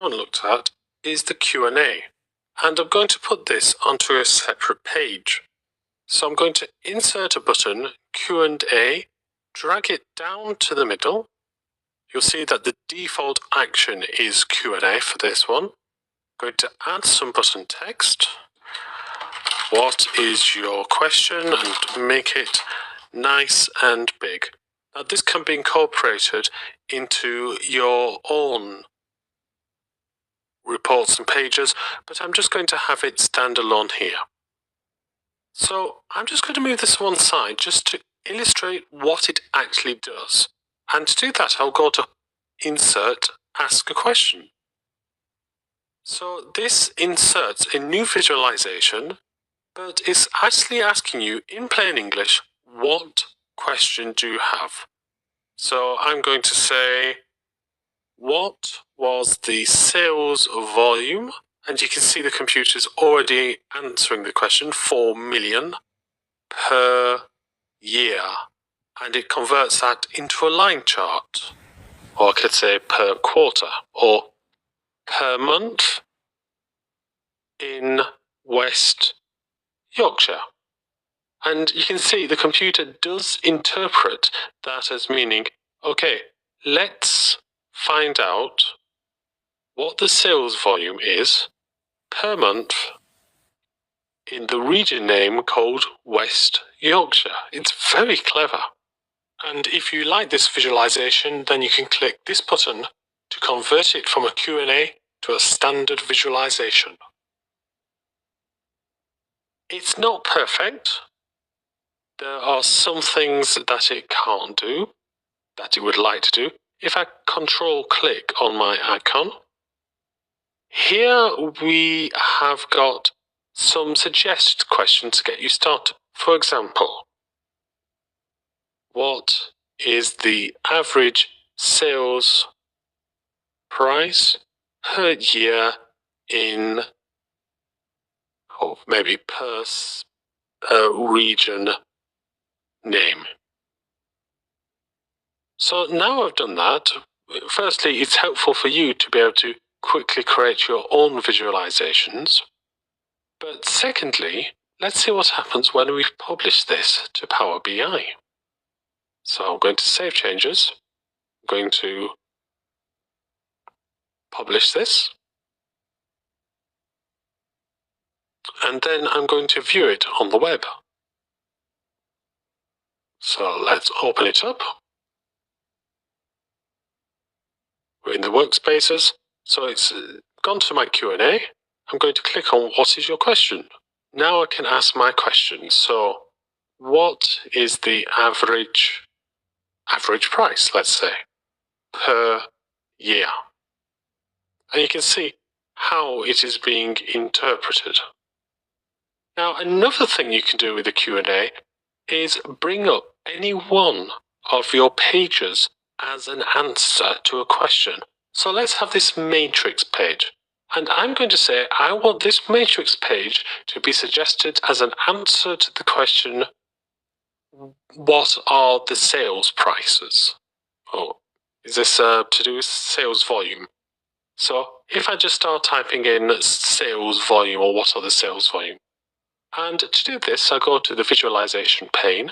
looked at is the Q&A, and I'm going to put this onto a separate page. So I'm going to insert a button, Q&A, drag it down to the middle. You'll see that the default action is Q&A for this one. I'm going to add some button text. What is your question? And make it nice and big. Now this can be incorporated into your own reports and pages, but I'm just going to have it standalone here. So I'm just going to move this one side just to illustrate what it actually does. And to do that, I'll go to Insert, Ask a Question. So this inserts a new visualization, but it's actually asking you in plain English, what question do you have? So I'm going to say, what was the sales volume? And you can see the computer's already answering the question, 4 million per year. And it converts that into a line chart. Or I could say per quarter or per month in West Yorkshire. And you can see the computer does interpret that as meaning, okay, let's find out what the sales volume is per month in the region name called West Yorkshire. It's very clever. And if you like this visualization, then you can click this button to convert it from a Q&A to a standard visualization. It's not perfect. There are some things that it can't do, that it would like to do. If I control click on my icon, here we have got some suggested questions to get you started. For example, what is the average sales price per year in, or maybe per region name? So now I've done that, firstly, it's helpful for you to be able to quickly create your own visualizations. But secondly, let's see what happens when we publish this to Power BI. So I'm going to save changes. I'm going to publish this. And then I'm going to view it on the web. So let's open it up. We're in the workspaces. So it's gone to my Q&A. I'm going to click on what is your question? Now I can ask my question. So what is the average price, let's say, per year? And you can see how it is being interpreted. Now, another thing you can do with the Q&A is bring up any one of your pages as an answer to a question. So let's have this matrix page. And I'm going to say, I want this matrix page to be suggested as an answer to the question, what are the sales prices? Oh, is this to do with sales volume? So if I just start typing in sales volume or what are the sales volume, and to do this, I go to the visualization pane,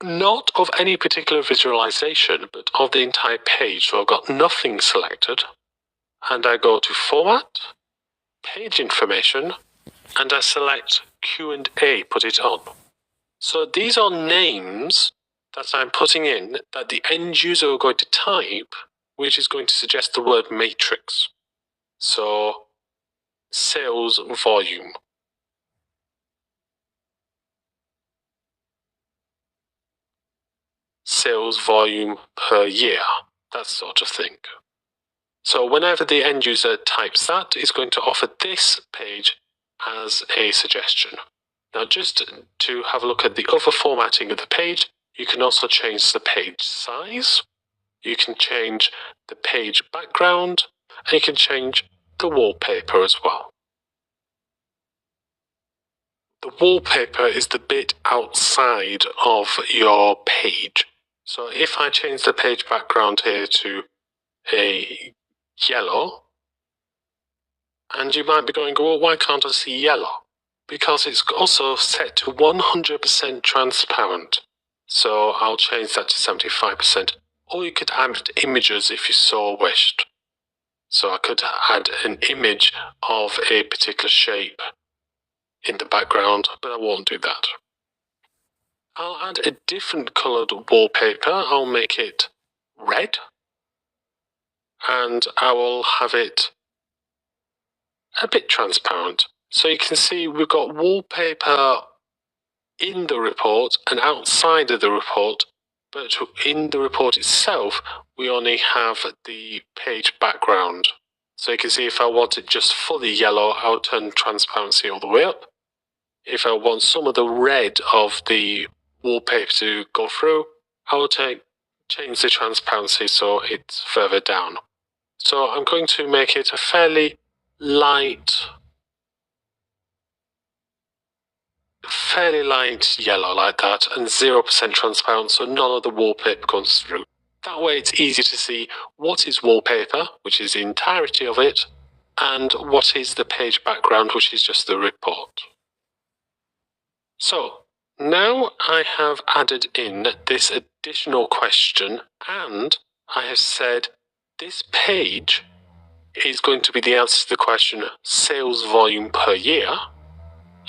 not of any particular visualization, but of the entire page. So I've got nothing selected, and I go to Format, Page Information, and I select Q&A, put it on. So these are names that I'm putting in that the end user are going to type, which is going to suggest the word matrix. So sales volume. Sales volume per year, that sort of thing. So whenever the end user types that, it's going to offer this page as a suggestion. Now just to have a look at the other formatting of the page, you can also change the page size, you can change the page background, and you can change the wallpaper as well. The wallpaper is the bit outside of your page. So if I change the page background here to a yellow, And you might be going, well, why can't I see yellow? Because it's also set to 100% transparent. So I'll change that to 75%. Or you could add images if you so wished. So I could add an image of a particular shape in the background, but I won't do that. I'll add a different coloured wallpaper. I'll make it red. And I will have it a bit transparent. So you can see we've got wallpaper in the report and outside of the report, but in the report itself, we only have the page background. So you can see if I want it just fully yellow, I'll turn transparency all the way up. If I want some of the red of the wallpaper to go through, I will change the transparency so it's further down. So I'm going to make it a fairly light yellow like that, and 0% transparent, so none of the wallpaper comes through. That way it's easy to see what is wallpaper, which is the entirety of it, and what is the page background, which is just the report. So now I have added in this additional question, and I have said this page is going to be the answer to the question sales volume per year.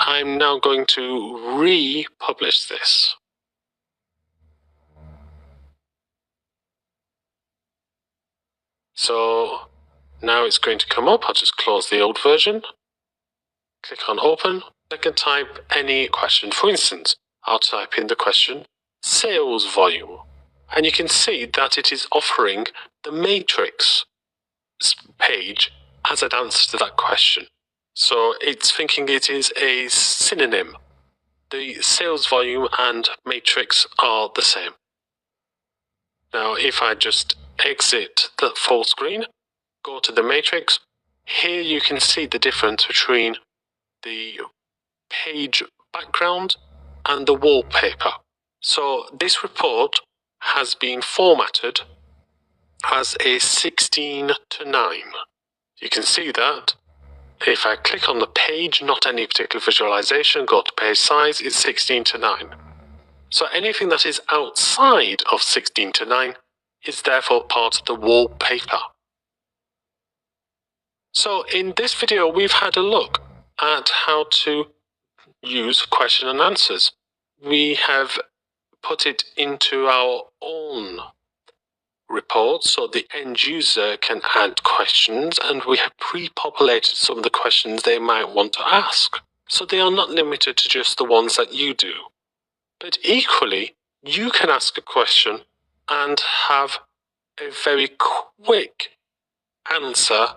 I'm now going to republish this. So now it's going to come up. I'll just close the old version. Click on open. I can type any question. For instance, I'll type in the question sales volume. And you can see that it is offering the matrix page as an answer to that question. So it's thinking it is a synonym. The sales volume and matrix are the same. Now, if I just exit the full screen, go to the matrix, here you can see the difference between the page background and the wallpaper. So this report has been formatted as a 16:9. You can see that if I click on the page, not any particular visualization, go to page size, it's 16:9. So anything that is outside of 16:9 is therefore part of the wallpaper. So in this video, we've had a look at how to use question and answers. We have put it into our own report so the end user can add questions, and we have pre-populated some of the questions they might want to ask. So they are not limited to just the ones that you do. But equally, you can ask a question and have a very quick answer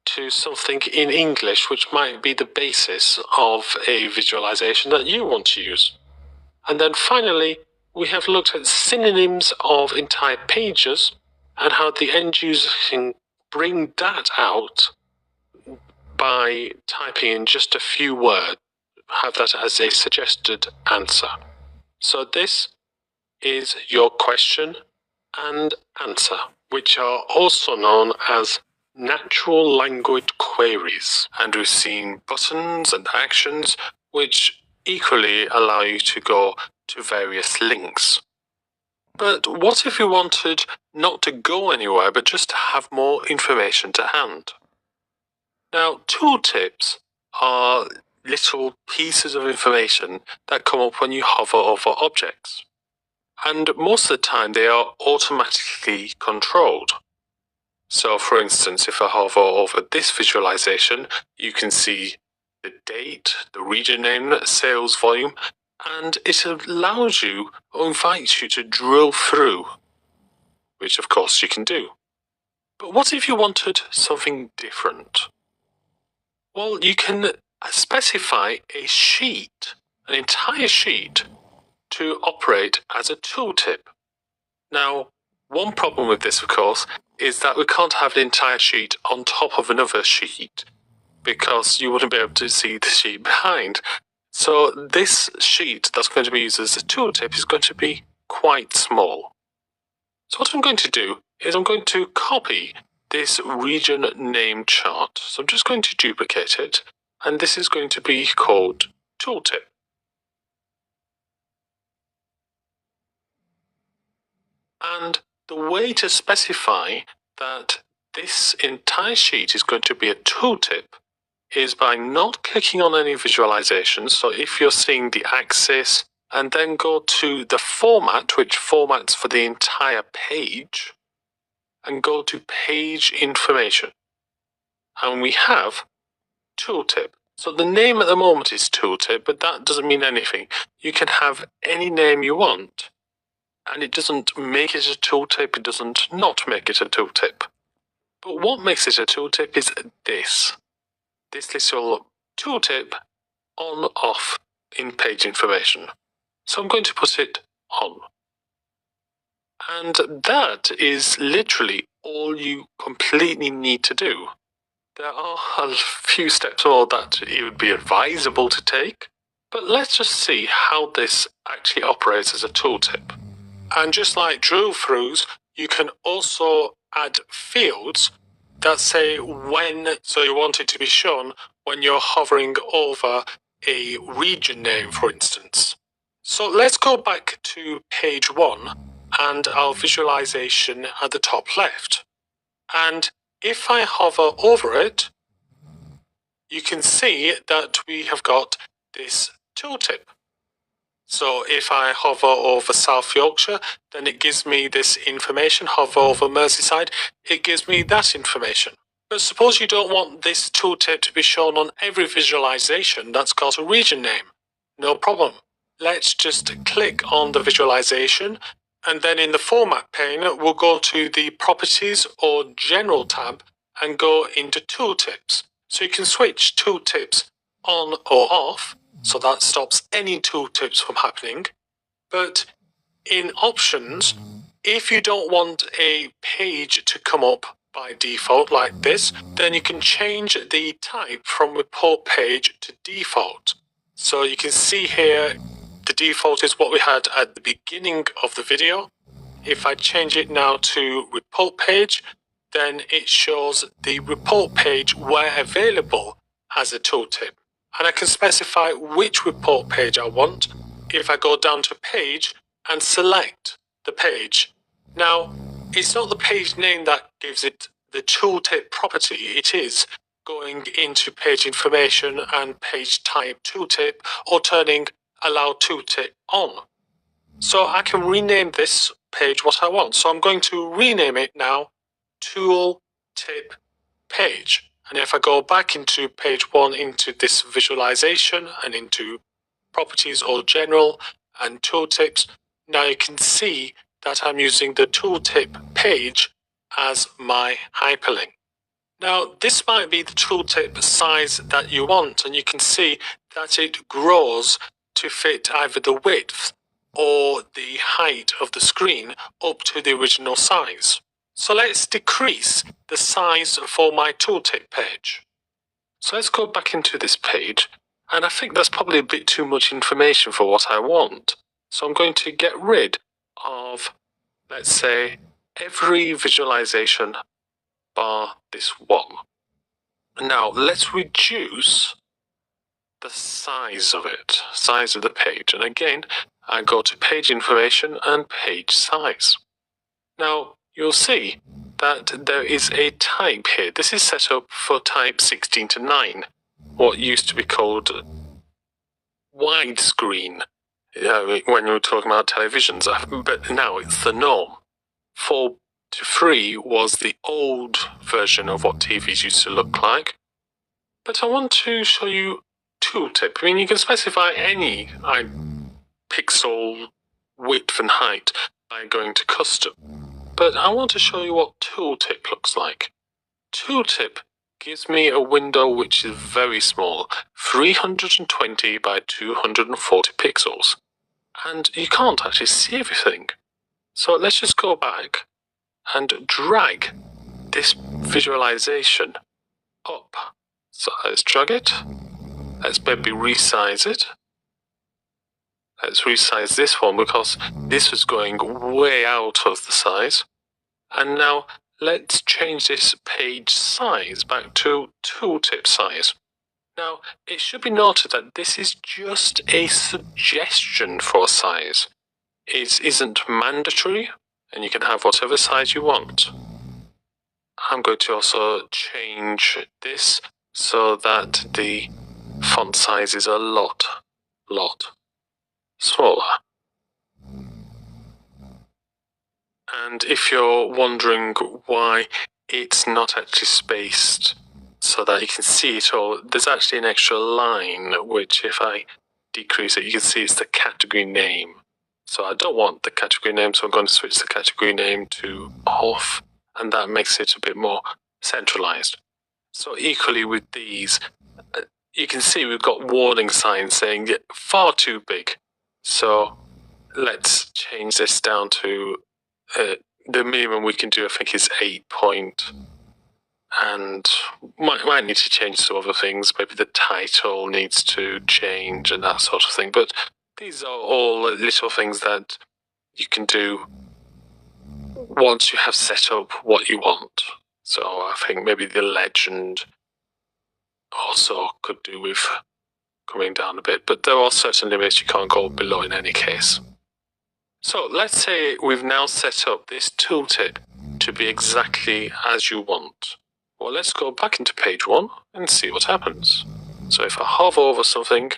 to something in English, which might be the basis of a visualization that you want to use. And then finally, we have looked at synonyms of entire pages and how the end user can bring that out by typing in just a few words, have that as a suggested answer. So this is your question and answer, which are also known as natural language queries. And we've seen buttons and actions, which equally allow you to go to various links. But what if you wanted not to go anywhere, but just to have more information to hand? Now, tooltips are little pieces of information that come up when you hover over objects. And most of the time, they are automatically controlled. So, for instance, if I hover over this visualization, you can see the date, the region name, sales volume, and it allows you or invites you to drill through, which of course you can do. But what if you wanted something different? Well, you can specify a sheet, an entire sheet, to operate as a tooltip. Now, one problem with this, of course, is that we can't have an entire sheet on top of another sheet, because you wouldn't be able to see the sheet behind. So this sheet that's going to be used as a tooltip is going to be quite small. So what I'm going to do is I'm going to copy this region name chart. So I'm just going to duplicate it, and this is going to be called tooltip. And the way to specify that this entire sheet is going to be a tooltip is by not clicking on any visualizations. So if you're seeing the axis and then go to the format, which formats for the entire page, and go to page information. And we have tooltip. So the name at the moment is tooltip, but that doesn't mean anything. You can have any name you want, and it doesn't make it a tooltip, it doesn't not make it a tooltip. But what makes it a tooltip is this. This lists your tooltip on, off in page information. So I'm going to put it on. And that is literally all you completely need to do. There are a few steps more that it would be advisable to take, but let's just see how this actually operates as a tooltip. And just like drill-throughs, you can also add fields that say when, so you want it to be shown when you're hovering over a region name, for instance. So let's go back to page 1 and our visualization at the top left. And if I hover over it, you can see that we have got this tooltip. So if I hover over South Yorkshire, then it gives me this information. Hover over Merseyside, it gives me that information. But suppose you don't want this tooltip to be shown on every visualization that's got a region name. No problem. Let's just click on the visualization, and then in the format pane, we'll go to the properties or general tab and go into tooltips. So you can switch tooltips on or off, so that stops any tooltips from happening. But in options, if you don't want a page to come up by default like this, then you can change the type from report page to default. So you can see here, the default is what we had at the beginning of the video. If I change it now to report page, then it shows the report page where available as a tooltip. And I can specify which report page I want if I go down to page and select the page. Now, it's not the page name that gives it the tooltip property, it is going into page information and page type tooltip or turning allow tooltip on. So I can rename this page what I want. So I'm going to rename it now tooltip page. And if I go back into page 1 into this visualization and into properties or general and tooltips, now you can see that I'm using the tooltip page as my hyperlink. Now this might be the tooltip size that you want, and you can see that it grows to fit either the width or the height of the screen up to the original size. So let's decrease the size for my tooltip page. So let's go back into this page, and I think that's probably a bit too much information for what I want. So I'm going to get rid of, let's say, every visualization bar this one. Now let's reduce the size of it, size of the page. And again, I go to page information and page size. Now you'll see that there is a type here. This is set up for type 16 to 9, what used to be called widescreen when we were talking about televisions, but now it's the norm. 4 to 3 was the old version of what TVs used to look like. But I want to show you tooltip. I mean, you can specify any pixel width and height by going to custom. But I want to show you what tooltip looks like. Tooltip gives me a window which is very small, 320 by 240 pixels. And you can't actually see everything. So let's just go back and drag this visualization up. So let's drag it. Let's maybe resize it. Let's resize this one because this was going way out of the size. And now let's change this page size back to tooltip size. Now, it should be noted that this is just a suggestion for size. It isn't mandatory, and you can have whatever size you want. I'm going to also change this so that the font size is a lot smaller. And if you're wondering why it's not actually spaced so that you can see it all, there's actually an extra line, which if I decrease it, you can see it's the category name. So I don't want the category name, so I'm going to switch the category name to off, and that makes it a bit more centralized. So equally with these, you can see we've got warning signs saying far too big. So let's change this down to the minimum we can do, I think, is 8 point. And might need to change some other things. Maybe the title needs to change and that sort of thing. But these are all little things that you can do once you have set up what you want. So I think maybe the legend also could do with coming down a bit. But there are certain limits you can't go below in any case. So let's say we've now set up this tooltip to be exactly as you want. Well, let's go back into page 1 and see what happens. So if I hover over something,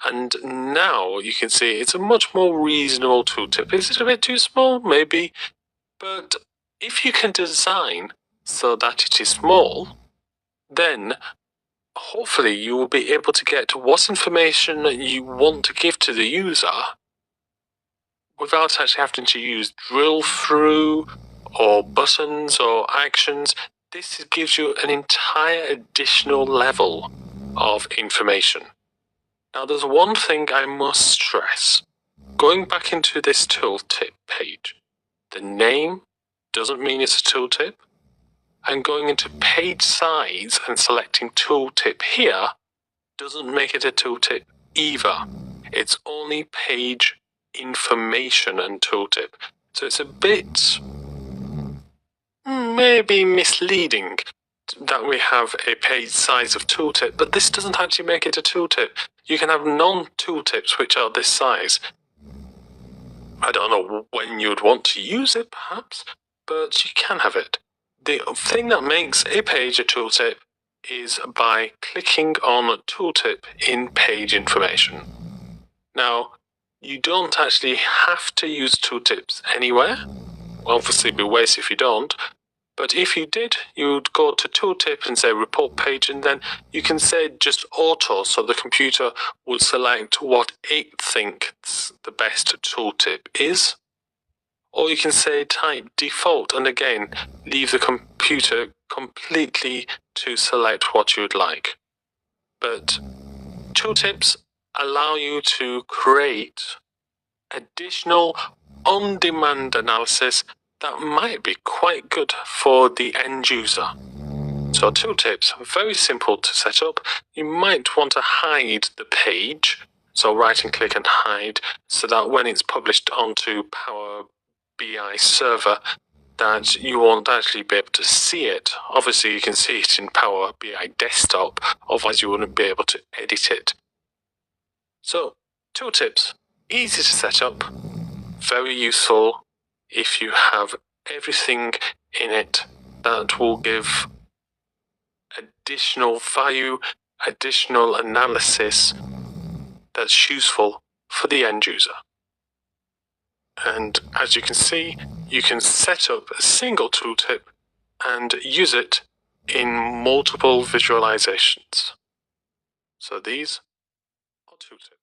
and now you can see it's a much more reasonable tooltip. Is it a bit too small? Maybe. But if you can design so that it is small, then hopefully you will be able to get what information you want to give to the user without actually having to use drill through or buttons or actions. This gives you an entire additional level of information. Now there's one thing I must stress. Going back into this tooltip page, the name doesn't mean it's a tooltip, and going into page size and selecting tooltip here doesn't make it a tooltip either. It's only page information and tooltip. So it's a bit maybe misleading that we have a page size of tooltip, but this doesn't actually make it a tooltip. You can have non-tooltips which are this size. I don't know when you would want to use it, perhaps, but you can have it. The thing that makes a page a tooltip is by clicking on tooltip in page information. Now, you don't actually have to use tooltips anywhere. Obviously, it'd be a waste if you don't. But if you did, you would go to tooltip and say report page, and then you can say just auto, so the computer will select what it thinks the best tooltip is. Or you can say type default, and again, leave the computer completely to select what you would like. But tooltips allow you to create additional on-demand analysis that might be quite good for the end user. So tooltips are very simple to set up. You might want to hide the page, so right and click and hide, so that when it's published onto Power BI server, that you won't actually be able to see it. Obviously you can see it in Power BI desktop, otherwise you wouldn't be able to edit it. So tooltips, easy to set up, very useful if you have everything in it that will give additional value, additional analysis that's useful for the end user. And as you can see, you can set up a single tooltip and use it in multiple visualizations. So these are tooltips.